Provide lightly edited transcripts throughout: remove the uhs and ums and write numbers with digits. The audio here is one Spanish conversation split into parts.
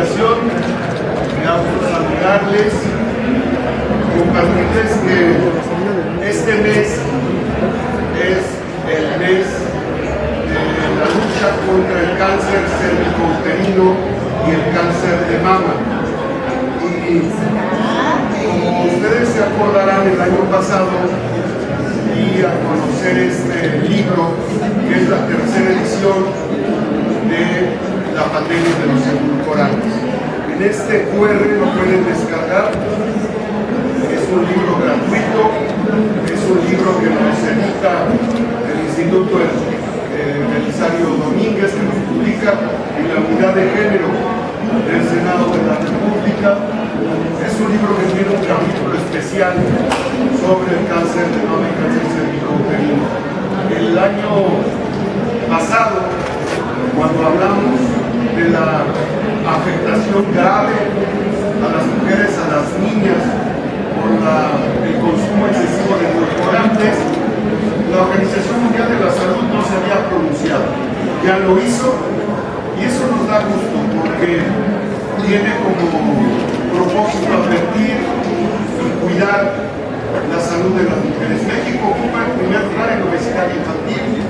ocasión me gusta saludarles, compartirles que este mes es el mes de la lucha contra el cáncer cervicouterino y el cáncer de mama. Y como ustedes se acordarán, el año pasado di a conocer este libro, que es la tercera edición de La pandemia de los edulcorantes. En este QR lo pueden descargar. Es un libro gratuito, es un libro que nos edita el Instituto Belisario Domínguez, que nos publica en la unidad de género del Senado de la República. Es un libro que tiene un capítulo especial sobre el cáncer de mama y cáncer cervicouterino. El año pasado, cuando hablamos de la afectación grave a las mujeres, a las niñas, por el consumo excesivo de edulcorantes, la Organización Mundial de la Salud no se había pronunciado. Ya lo hizo, y eso nos da gusto porque tiene como propósito advertir y cuidar la salud de las mujeres. México ocupa el primer lugar en obesidad infantil,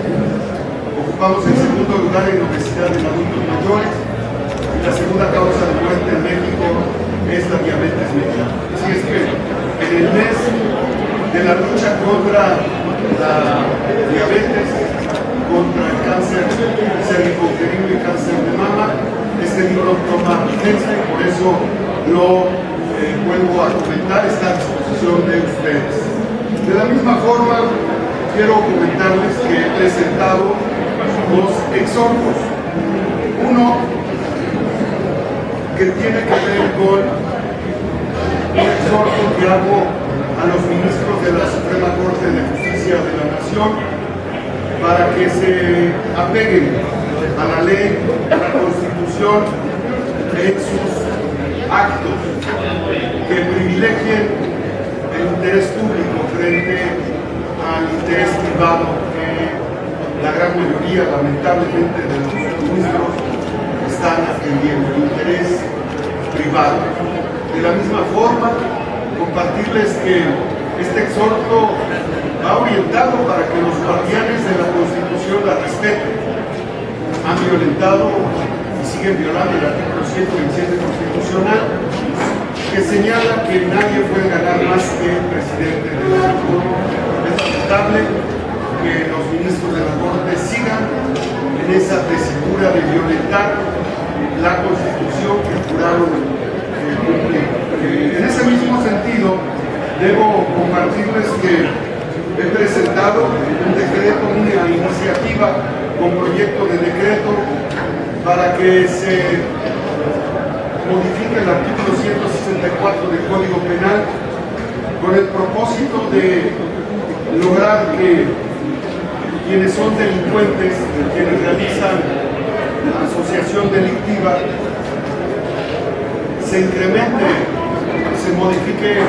ocupamos el segundo lugar en obesidad en adultos mayores, y la segunda causa de muerte en México es la diabetes mellitus. Así es que en el mes de la lucha contra la diabetes, contra el cáncer cervicouterino y cáncer de mama, este libro toma vigencia y por eso lo vuelvo a comentar, está a disposición de ustedes. De la misma forma, quiero comentarles que he presentado dos exhortos. Uno que tiene que ver con un exhorto que hago a los ministros de la Suprema Corte de Justicia de la Nación para que se apeguen a la ley, a la Constitución en sus actos, que privilegien el interés público frente al interés privado que la gran mayoría, lamentablemente, de los ministros están atendiendo, el interés privado. De la misma forma, compartirles que este exhorto va orientado para que los guardianes de la Constitución la respeten. Han violentado y siguen violando el artículo 127 constitucional, que señala que nadie puede ganar más que el presidente de la República. Es lamentable que los ministros de la Corte sigan en esa tesitura de violentar la Constitución que juraron cumplir. En ese mismo sentido, debo compartirles que he presentado un decreto, una iniciativa con proyecto de decreto para que se modifique el artículo 164 del Código Penal con el propósito de lograr que quienes son delincuentes, quienes realizan asociación delictiva, se incremente, se modifique el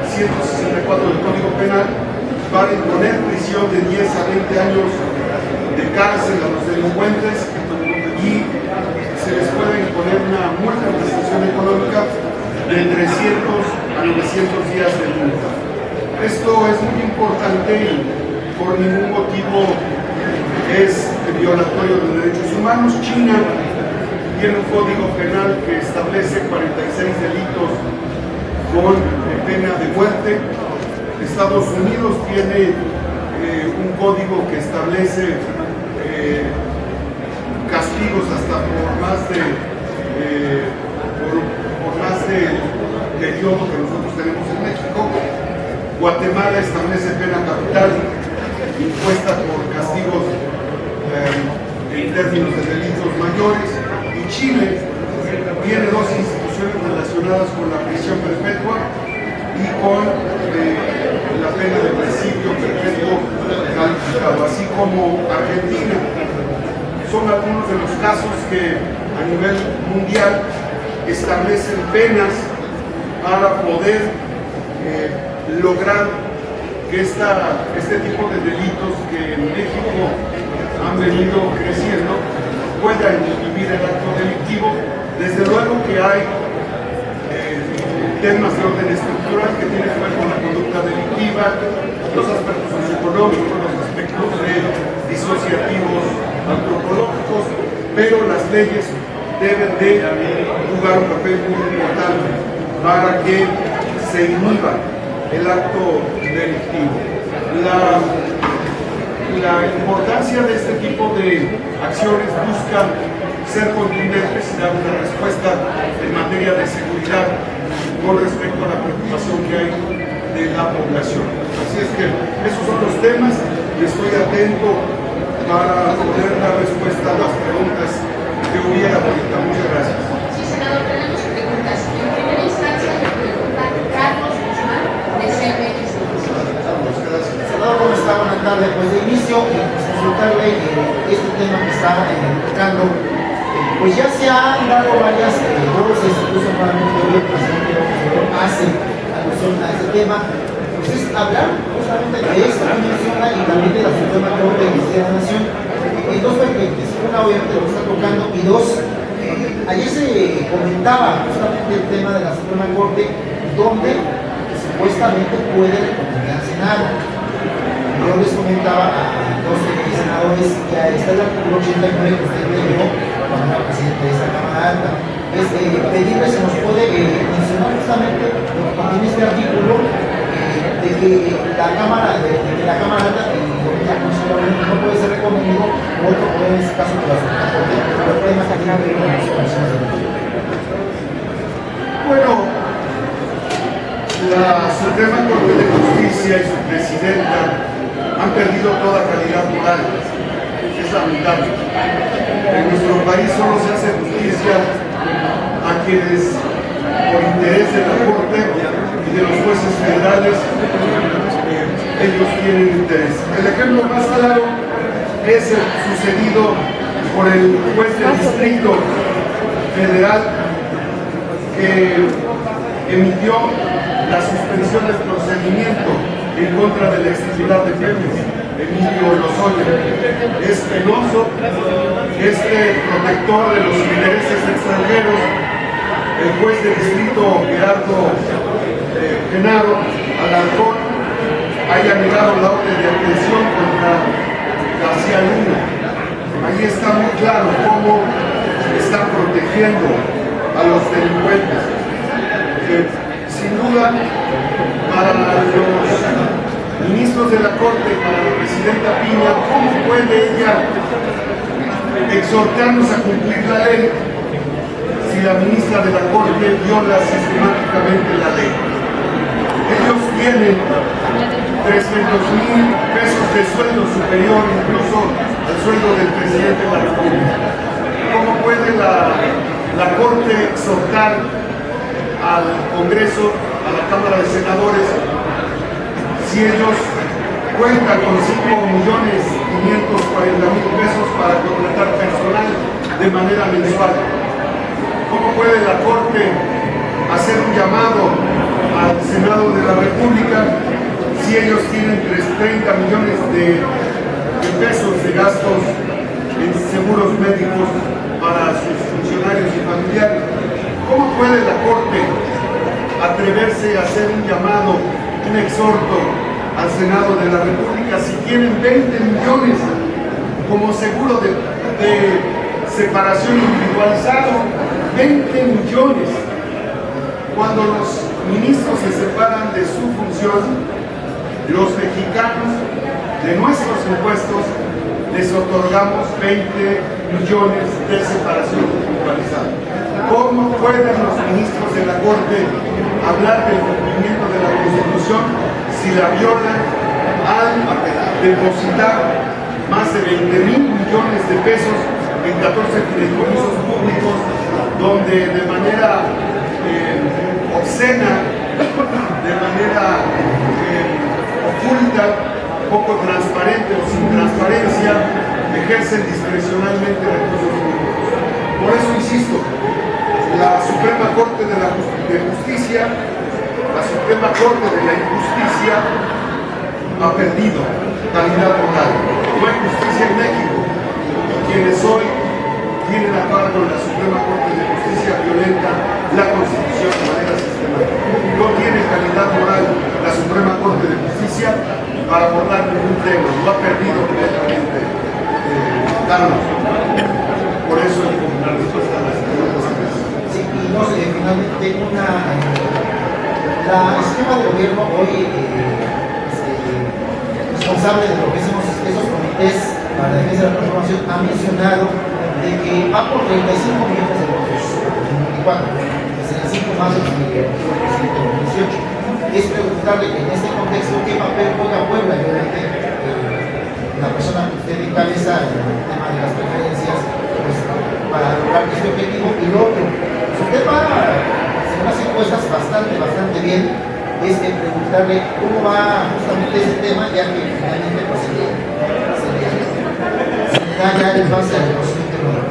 164 del Código Penal para imponer prisión de 10 a 20 años de cárcel a los delincuentes y se les puede imponer una multa de prestación económica de 300 a 900 días de multa. Esto es muy importante y por ningún motivo es violatorio de derechos humanos. China tiene un código penal que establece 46 delitos con pena de muerte. Estados Unidos tiene un código que establece castigos hasta por más del periodo que nosotros tenemos en México. Guatemala establece pena capital impuesta por castigos en términos de delitos mayores, y Chile tiene dos instituciones relacionadas con la prisión perpetua y con la pena de presidio perpetuo calificado, así como Argentina. Son algunos de los casos que a nivel mundial establecen penas para poder lograr que este tipo de delitos que en México han venido creciendo pueda inhibir el acto delictivo Desde luego que hay temas de orden estructural que tienen que ver con la conducta delictiva, los aspectos socioeconómicos, los aspectos disociativos, antropológicos, pero las leyes deben de jugar un papel muy importante para que se inhiba el acto delictivo. La importancia de este tipo de acciones busca ser contundentes y dar una respuesta en materia de seguridad con respecto a la preocupación que hay de la población. Así es que esos son los temas y estoy atento para poder dar respuesta a las preguntas que hubiera ahorita. Muchas gracias. Sí, senador, tenemos preguntas. En primera instancia, le pregunta Carlos Guzmán, de CMX. Senador, ¿cómo está? Buenas tardes. Pues de inicio, consultarle este tema que está tocando. Pues ya se han dado varias voces, incluso para el presidente hace alusión a este tema. Pues es hablar justamente de esta menciona y también de la Suprema Corte de Justicia de la Nación en dos vertientes. Una, obviamente, lo que está tocando, y dos, ayer se comentaba justamente el tema de la Suprema Corte, donde supuestamente puede recomendar al Senado. Yo les comentaba a dos senadores que ahí está el artículo 89 que usted leyó cuando era presidente de esta Cámara Alta. Es pedirle si nos puede mencionar justamente lo que contiene este artículo de que la Cámara Alta y la Comisión no puede ser recomendado o otro poder, en este caso por la Suprema Corte, pero puede más allá de las comisiones de la. Bueno, la Suprema Corte de Justicia y su presidenta han perdido toda calidad moral. Es lamentable. En nuestro país solo se hace justicia a quienes, por interés de la Corte y de los jueces federales, ellos tienen interés. El ejemplo más claro es el sucedido por el juez del Distrito Federal que emitió la suspensión del procedimiento en contra del ex titular de Pemex, Emilio Lozoya. Es penoso que este protector de los intereses extranjeros, el juez de distrito Gerardo Genaro Alarcón, haya negado la orden de aprehensión contra García Luna. Ahí está muy claro cómo están protegiendo a los delincuentes. Sin duda, para los ministros de la Corte, para la presidenta Piña, ¿cómo puede ella exhortarnos a cumplir la ley si la ministra de la Corte viola sistemáticamente la ley? Ellos tienen 300,000 pesos de sueldo superior incluso al sueldo del presidente de la República. ¿Cómo puede la Corte exhortar al Congreso, a la Cámara de Senadores, si ellos cuentan con 5.540.000 pesos para contratar personal de manera mensual? ¿Cómo puede la Corte hacer un llamado al Senado de la República si ellos tienen 30 millones de pesos de gastos en seguros médicos para sus funcionarios y familiares? ¿Cómo puede la Corte atreverse a hacer un llamado, un exhorto al Senado de la República si tienen 20 millones como seguro de separación individualizado? 20 millones. Cuando los ministros se separan de su función, los mexicanos, de nuestros impuestos, les otorgamos 20 millones de separación individualizada. ¿Cómo pueden los ministros de la Corte hablar del cumplimiento de la Constitución si la violan al depositar más de 20,000 millones de pesos en 14 fideicomisos públicos, donde de manera obscena, de manera oculta, poco transparente o sin transparencia, ejercen discrecionalmente recursos públicos? Por eso insisto, la Suprema Corte de Justicia, la Suprema Corte de la Injusticia ha perdido calidad moral. No hay justicia en México y quienes hoy tienen a cargo la Suprema Corte de Justicia rápidamente la esquema de gobierno hoy responsable de lo que son esos comités para la defensa de la transformación ha mencionado de que va por 35 millones de votos en 2024, que serán 5 más de los que el presidente en 2018. Es preguntarle en este contexto qué papel juega Puebla, obviamente la persona que usted encabeza en el tema de las preferencias, pues, para lograr este objetivo. Y lo otro, pues usted va a hacer unas encuestas bastante bien, es preguntarle cómo va justamente ese tema, ya que finalmente pues, se le da ya el base al conocimiento nuevo.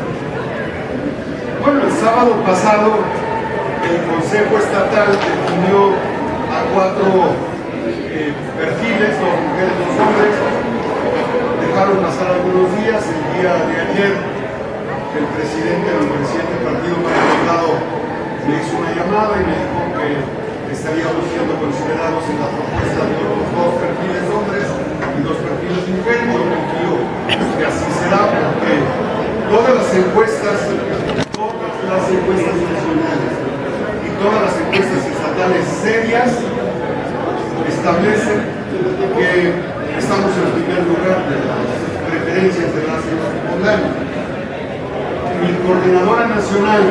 Bueno, el sábado pasado el Consejo Estatal definió a 4 perfiles, 2 mujeres, 2 hombres. Dejaron pasar algunos días. El día de ayer el presidente del partido, Mario Delgado, me hizo una llamada y me dijo que estaríamos siendo considerados en la propuesta de los 2 perfiles hombres y 2 perfiles mujeres. Yo confío que así será, porque todas las encuestas nacionales y todas las encuestas estatales serias establecen que estamos en el primer lugar de las preferencias de la ciudad poblana. Mi coordinadora nacional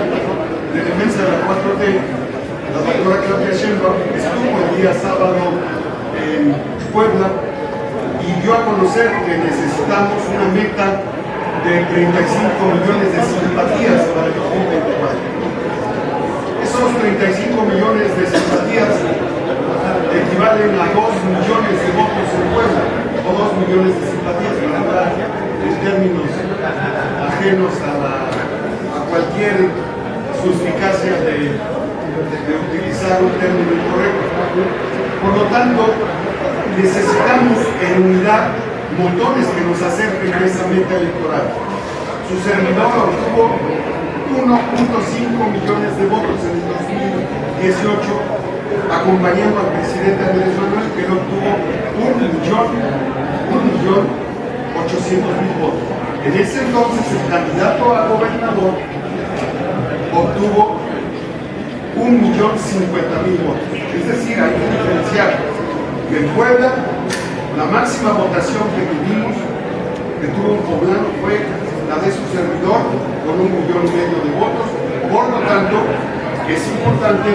de defensa de la 4T, la doctora Claudia Sheinbaum, estuvo el día sábado en Puebla y dio a conocer que necesitamos una meta de 35 millones de simpatías para el 2024. Esos 35 millones de simpatías equivalen a 2 millones de votos en Puebla, o 2 millones de simpatías, para hablar en términos ajenos a cualquier suspicacia de utilizar un término incorrecto. Por lo tanto, necesitamos en unidad motores que nos acerquen a esa meta electoral. Su servidor obtuvo 1.5 millones de votos en el 2018, acompañando al presidente Andrés Manuel, que él obtuvo 1.800.000 votos. En ese entonces el candidato a gobernador obtuvo 1.050.000 votos. Es decir, hay que diferenciar que en Puebla la máxima votación que tuvimos, que tuvo un poblano, fue la de su servidor, con 1,5 millones de votos. Por lo tanto, es importante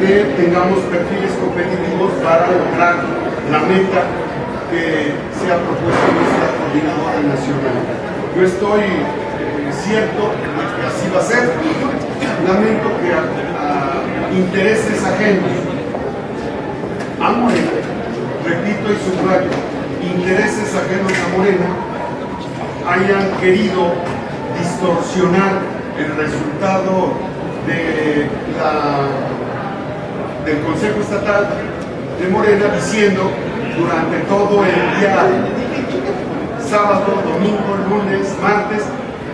que tengamos perfiles competitivos para lograr la meta que se ha propuesto nuestra coordinadora nacional. Yo estoy cierto de que así va a ser. Lamento que a intereses ajenos a Morena, repito y subrayo, intereses ajenos a Morena, hayan querido distorsionar el resultado del Consejo Estatal de Morena, diciendo durante todo el día sábado, domingo, lunes, martes,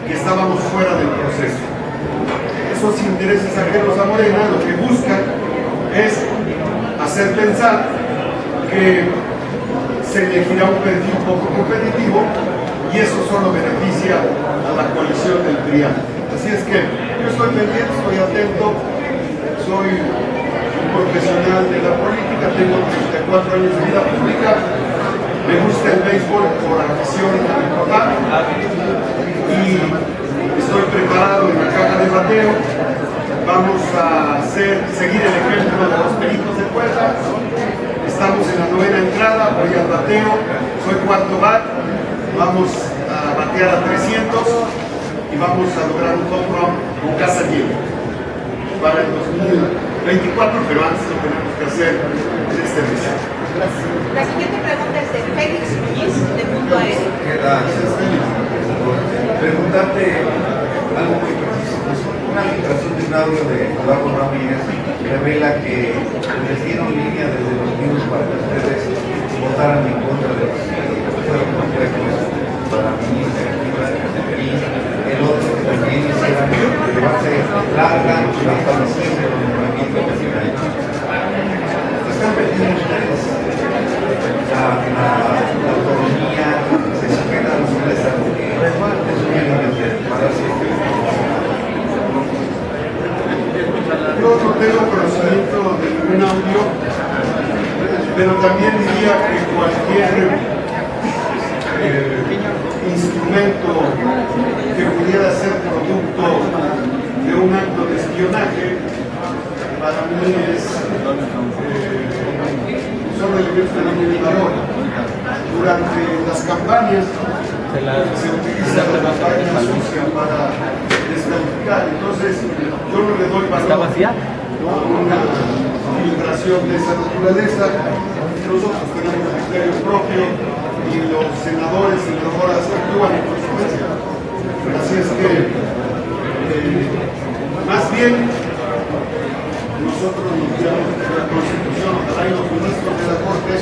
que estábamos fuera del proceso. Esos intereses ajenos a Morena lo que buscan es hacer pensar que se elegirá un perfil poco competitivo y eso solo beneficia a la coalición del PRI. Así es que yo estoy pendiente, estoy atento, soy un profesional de la política, tengo 34 años de vida pública, me gusta el béisbol por afición a mi papá y estoy preparado en la caja de bateo. Vamos a seguir el ejemplo de los Pericos de Puebla. Estamos en la 9ª entrada, voy al bateo, soy cuarto bat, vamos a batear a 300 y vamos a lograr un home run con casa llena para el 2024, pero antes lo tenemos que hacer en este mes. La siguiente pregunta es de Félix Muñiz, de Mundo Aéreo. Gracias, Félix. Preguntarte algo muy preciso. Una filtración de un audio de Eduardo Ramírez revela que les dieron línea desde los mismos para que ustedes votaran en contra de los para ministra y el otro que también hiciera que va a ser larga hasta diciembre del nombramiento que se ha hecho. Están perdiendo ustedes la autonomía, se sujetan a los empresas porque es un medio de para siempre. Yo no tengo conocimiento de ningún audio, pero también diría que cualquier instrumento que pudiera ser producto de un acto de espionaje, para mí es solo elementos de la comunicador. Durante las campañas se utiliza la campaña sucia para descalificar, entonces yo no le doy valor a una filtración de esa naturaleza. Nosotros tenemos criterio propio y los senadores y senadoras actúan en consecuencia. Así es que, más bien, nosotros nos guiamos de la Constitución, ojalá y los ministros de la Corte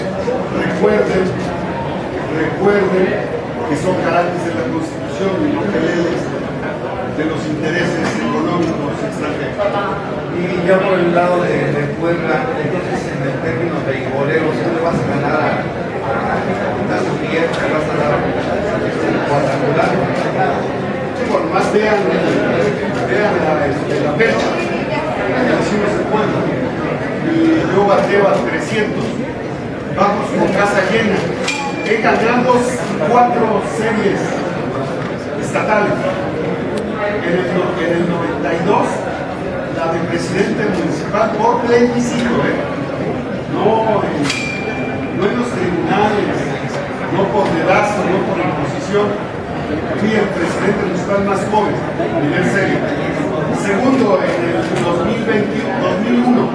recuerden que son garantes de la Constitución y no peleles de los intereses económicos extranjeros. Y ya por el lado de Puebla, entonces en el término de boleros, ¿tú le vas a ganar a su cliente? ¿Le vas a dar cuadrangular? Bueno, más vean la fecha, las elecciones de Puebla. Y yo bateo a 300. Vamos con casa llena. He ganado 4 series estatales. En el 92, la de presidente municipal por plebiscito, no en los tribunales, no por dedazo, no por imposición. Fui el presidente municipal más joven, primer serie. Segundo, en el 2001,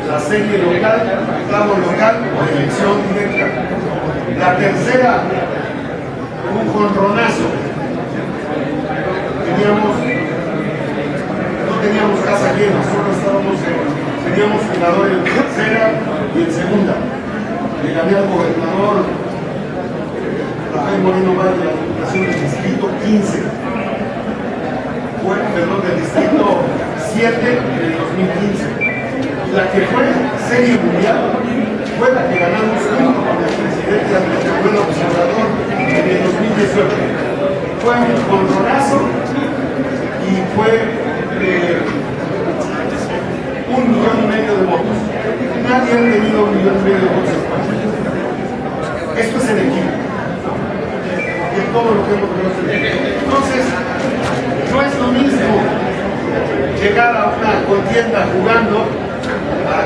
la serie local, octavo local por elección directa. La tercera, un jonronazo. No teníamos casa llena, solo teníamos jugador en tercera y en segunda. Le gané al gobernador Rafael Moreno Valle la diputación del distrito 15. Del distrito 7 en el 2015. La que fue serie mundial fue la que ganamos junto con el presidente Andrés Manuel López Obrador en el 2018. Fue un jonronazo y fue 1,5 millones de votos. Nadie ha tenido 1,5 millones de votos en España. Esto es el equipo. Y todo lo que hemos conocido. Entonces, no es lo mismo llegar a una contienda jugando a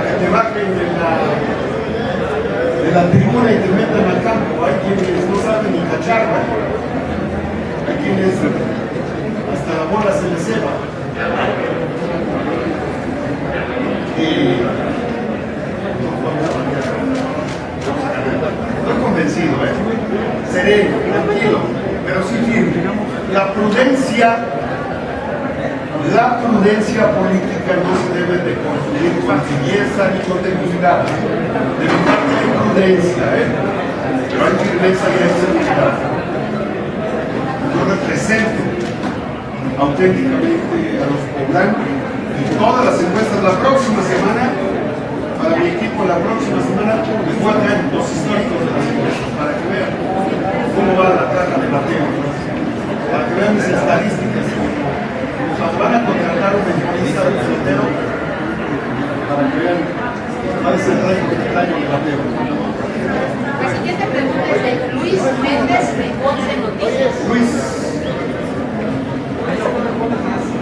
que te bajen de la tribuna y te metan al campo. Hay quienes no saben ni cachar, hay quienes hasta la bola se les ceba. Estoy convencido, sereno, tranquilo, pero sí firme. La prudencia política no se debe de confundir con tibieza ni con debilidad. De mi parte hay prudencia, pero hay firmeza y hay seguridad. Yo represento auténticamente a los poblanos y todas las encuestas la próxima semana. Para mi equipo la próxima semana les voy a traer los históricos de las encuestas para que vean cómo va la caja de bateo, para que vean mis estadísticas. Van a contratar un periodista de pelotero para que vean cuál es el año de bateo. La siguiente pregunta es de Luis Méndez de 11 Noticias. Luis.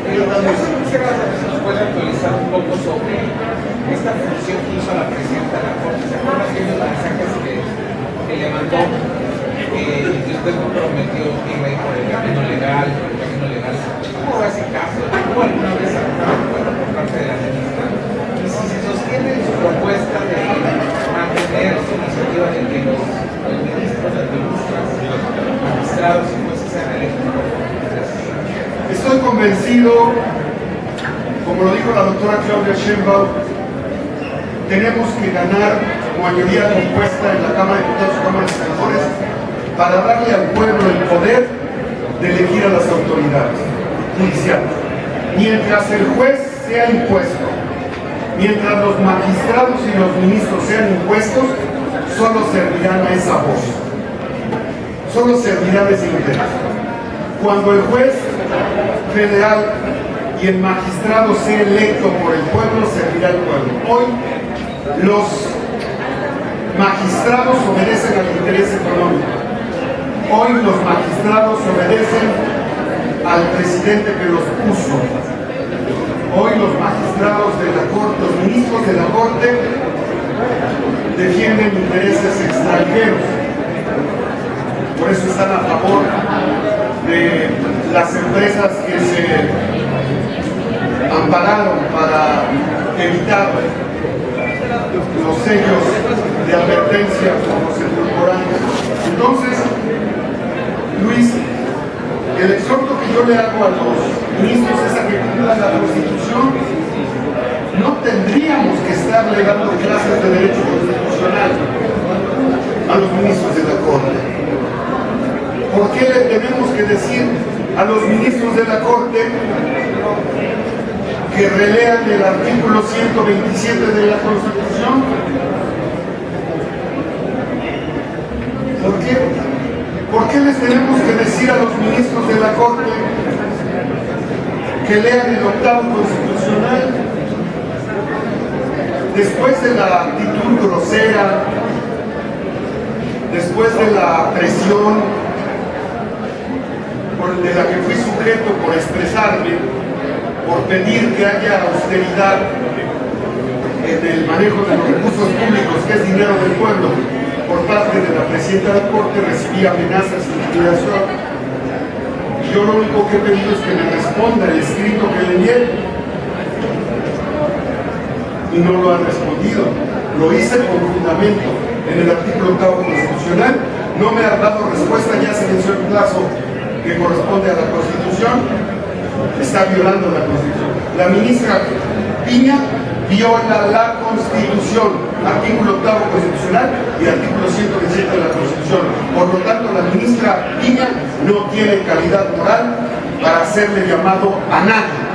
Quisiera que nos pueda actualizar un poco sobre esta función que hizo la presidenta de la Corte. ¿Se acuerdan aquellos mensajes que le mandó? Que usted no prometió que iba a ir por el camino legal, ¿Cómo va ese caso? ¿Hubo alguna vez alguna respuesta por parte de la ministra? Y si se sostiene su propuesta de mantener su iniciativa de que los ministros, los magistrados y jueces sean electos. Estoy convencido, como lo dijo la doctora Claudia Sheinbaum, tenemos que ganar mayoría compuesta en la Cámara de Diputados y Cámara de Senadores para darle al pueblo el poder de elegir a las autoridades judiciales. Mientras el juez sea impuesto, mientras los magistrados y los ministros sean impuestos, solo servirán a esa voz, solo servirán a ese interés. Cuando el juez federal y el magistrado sea electo por el pueblo, servirá al pueblo. Hoy los magistrados obedecen al interés económico. Hoy los magistrados obedecen al presidente que los puso. Hoy los magistrados de la Corte, los ministros de la Corte, defienden intereses extranjeros. Por eso están a favor de las empresas que se ampararon para evitar los sellos de advertencia por los edulcorantes. Entonces, Luis, el exhorto que yo le hago a los ministros es a que cumplan la Constitución. No tendríamos que estarle dando clases de derecho constitucional a los ministros de la Corte. ¿Por qué le tenemos que decir a los ministros de la Corte que relean el artículo 127 de la Constitución? ¿Por qué les tenemos que decir a los ministros de la Corte que lean el octavo constitucional? Después de la actitud grosera, después de la presión de la que fui sujeto por expresarme, por pedir que haya austeridad en el manejo de los recursos públicos, que es dinero del pueblo, por parte de la presidenta de la Corte, recibí amenazas y intimidación. Y yo lo único que he pedido es que me responda el escrito que le envié. Y no lo ha respondido. Lo hice con fundamento en el artículo 8 constitucional. No me ha dado respuesta, ya se venció el plazo que corresponde a la Constitución. Está violando la Constitución. La ministra Piña viola la Constitución, artículo 8 constitucional y artículo 127 de la Constitución. Por lo tanto, la ministra Piña no tiene calidad moral para hacerle llamado a nadie.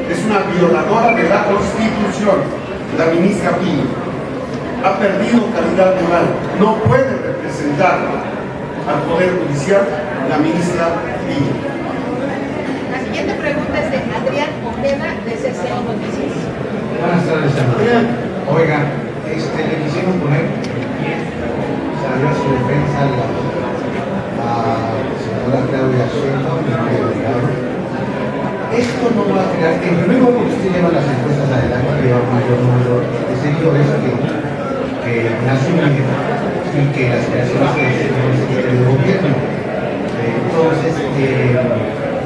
Es una violadora de la Constitución, la ministra Piña. Ha perdido calidad moral. No puede representar al Poder Judicial la ministra Piña. La siguiente pregunta es de Adrián Ojeda, de CCI Noticias. Buenas tardes, Adrián. Oiga, le quisieron poner salió a su defensa la señora Claudia Sheinbaum y Mario Delgado. Esto no va a crear, en primer lugar, porque usted lleva las encuestas adelante, que lleva mayor número de seguidores que Ignacio Mier y que las personas que se del gobierno. Entonces,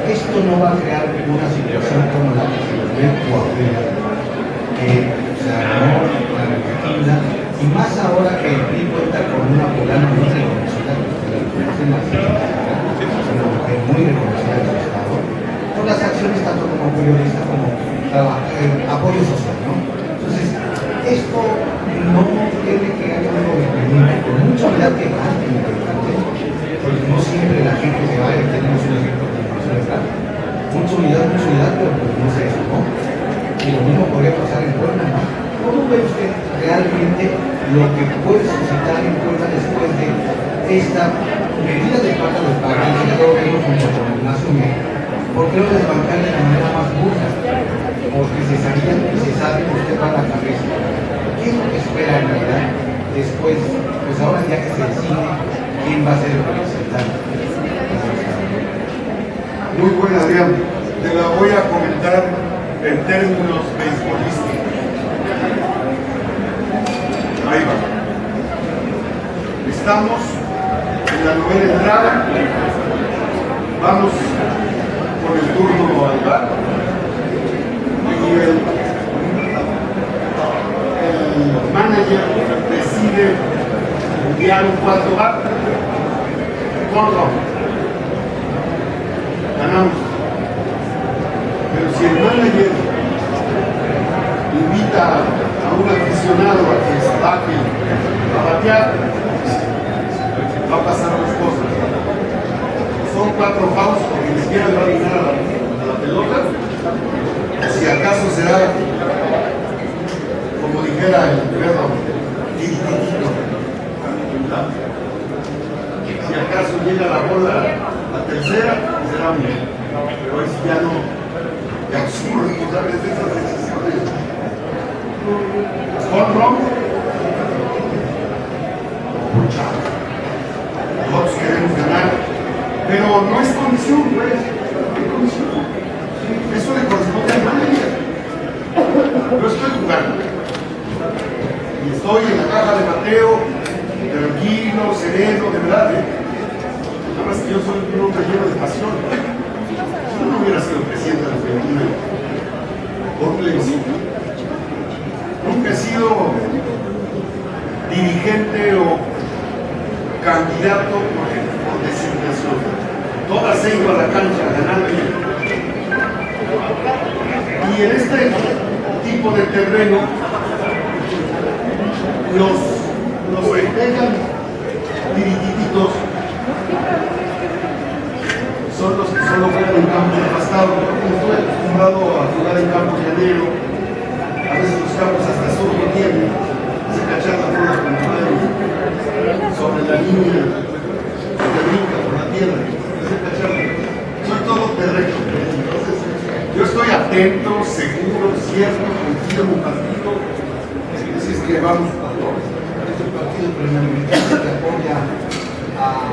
esto no va a crear una situación como la que se nos ve en Coahuila, que se armó la Argentina, y más ahora que el PRI cuenta con una poblana muy reconocida, una mujer muy reconocida en su estado, por las acciones tanto como periodista como apoyo social, ¿no? Entonces, esto no tiene que haya un gobierno con mucha humildad que más importante, porque no siempre la gente se va, tenemos un ejemplo de mucha unidad, pero pues no se eso, ¿no? Y lo mismo podría pasar en Puebla, ¿no? ¿Cómo ve usted realmente lo que puede suscitar en Puebla después de esta medida de parte del partido de gobierno junto con Ignacio Mier? ¿Por qué no desbancar de la manera más burda? Porque se sabían y se sabe que usted va a la cabeza. ¿Qué es lo que espera en realidad después? Pues ahora ya que se decide quién va a ser el representante. Muy buena, Adrián. Te la voy a comentar en términos beisbolísticos. Ahí va. Estamos en la novena entrada. Vamos con el turno al bar. Y el manager decide enviar un cuarto bar. Ponlo. Ganamos. Pero si el manager invita a un aficionado a que se baje a batear, va a pasar dos cosas. Son 4 fouls porque ni siquiera le va a llegar a la pelota. Si acaso será, como dijera el perro, tirititito. Si acaso llega la bola a tercera, será un bien. Pero hoy ya no Ya somos responsables de esas decisiones. Home run. Pucha. Nosotros queremos ganar, pero no es condición, pues. No es condición. Eso le corresponde al manager. Yo estoy jugando. Y estoy en la caja de Mateo, tranquilo, sereno, de verdad. Nada más que yo soy un hombre lleno de pasión. Si no hubiera sido presidente de la Argentina, por plebiscito. Nunca he sido dirigente o candidato por designación. Todas he ido a la cancha a ganar bien. Y en este tipo de terreno, los que tengan dirigititos son los que solo juegan en campos de pastado. Estoy acostumbrado a jugar en campos llanero. A veces los campos hasta surco tienen, se cachan la bola con la mano sobre la línea, se brinca por la tierra, se cachan. Soy todo terreno. Entonces, yo estoy atento, seguro, cierto, confío en mi partido. Así es que vamos por todos. Es el partido presidencial que apoya a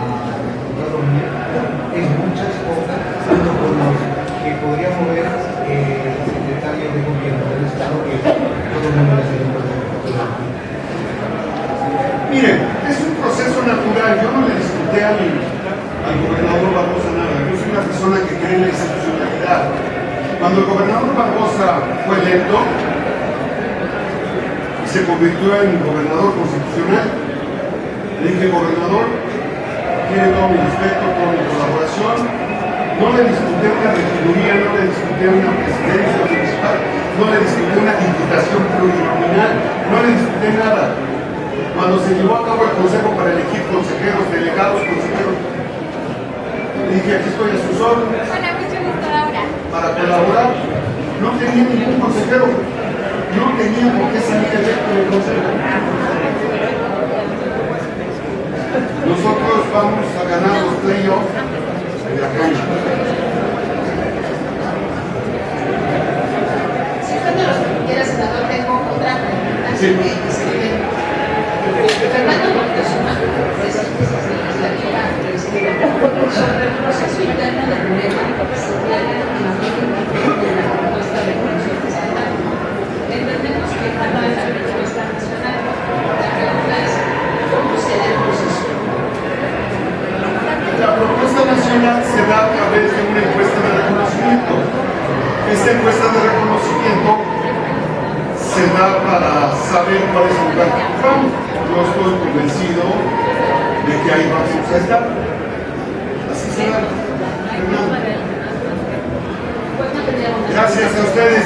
es muchas cosas, tanto con los que podría mover el secretario de gobierno del Estado, que todo el mundo se lo Miren, es un proceso natural. Yo no le discuté al gobernador Barbosa nada. Yo soy una persona que cree en la institucionalidad. Cuando el gobernador Barbosa fue electo y se convirtió en gobernador constitucional, le dije, gobernador, tiene todo mi respeto, toda mi colaboración. No le discuté una regiduría, no le discuté una presidencia municipal, no le discuté una diputación plurinominal, no le discuté nada. Cuando se llevó a cabo el consejo para elegir consejeros, delegados, consejeros, le dije, aquí estoy a sus órdenes para colaborar. No tenía ningún consejero, no tenía por qué salir electo del consejo. Nosotros vamos a ganar los playoffs en la cancha. Si usted no los permitiera, senador, tengo otra pregunta. Sí. Fernando Moctezuma, presidente de la legislatura, sobre el proceso interno de Morena que se tiene en la propuesta de Convención Estatal. Entendemos que falta la propuesta nacional. La pregunta es, ¿cómo será el proceso? La propuesta nacional se da a través de una encuesta de reconocimiento. Esta encuesta de reconocimiento se da para saber cuál es el lugar que ocupamos. Yo estoy convencido de que ahí vamos a estar. Así será. Gracias a ustedes.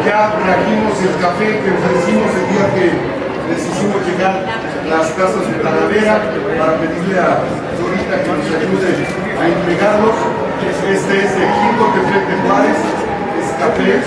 Ya trajimos el café que ofrecimos el día que les hicimos llegar las tazas de Talavera para pedirle a Zorita que nos ayude a entregarlos. Este es de Quinto Teflete Juárez, es café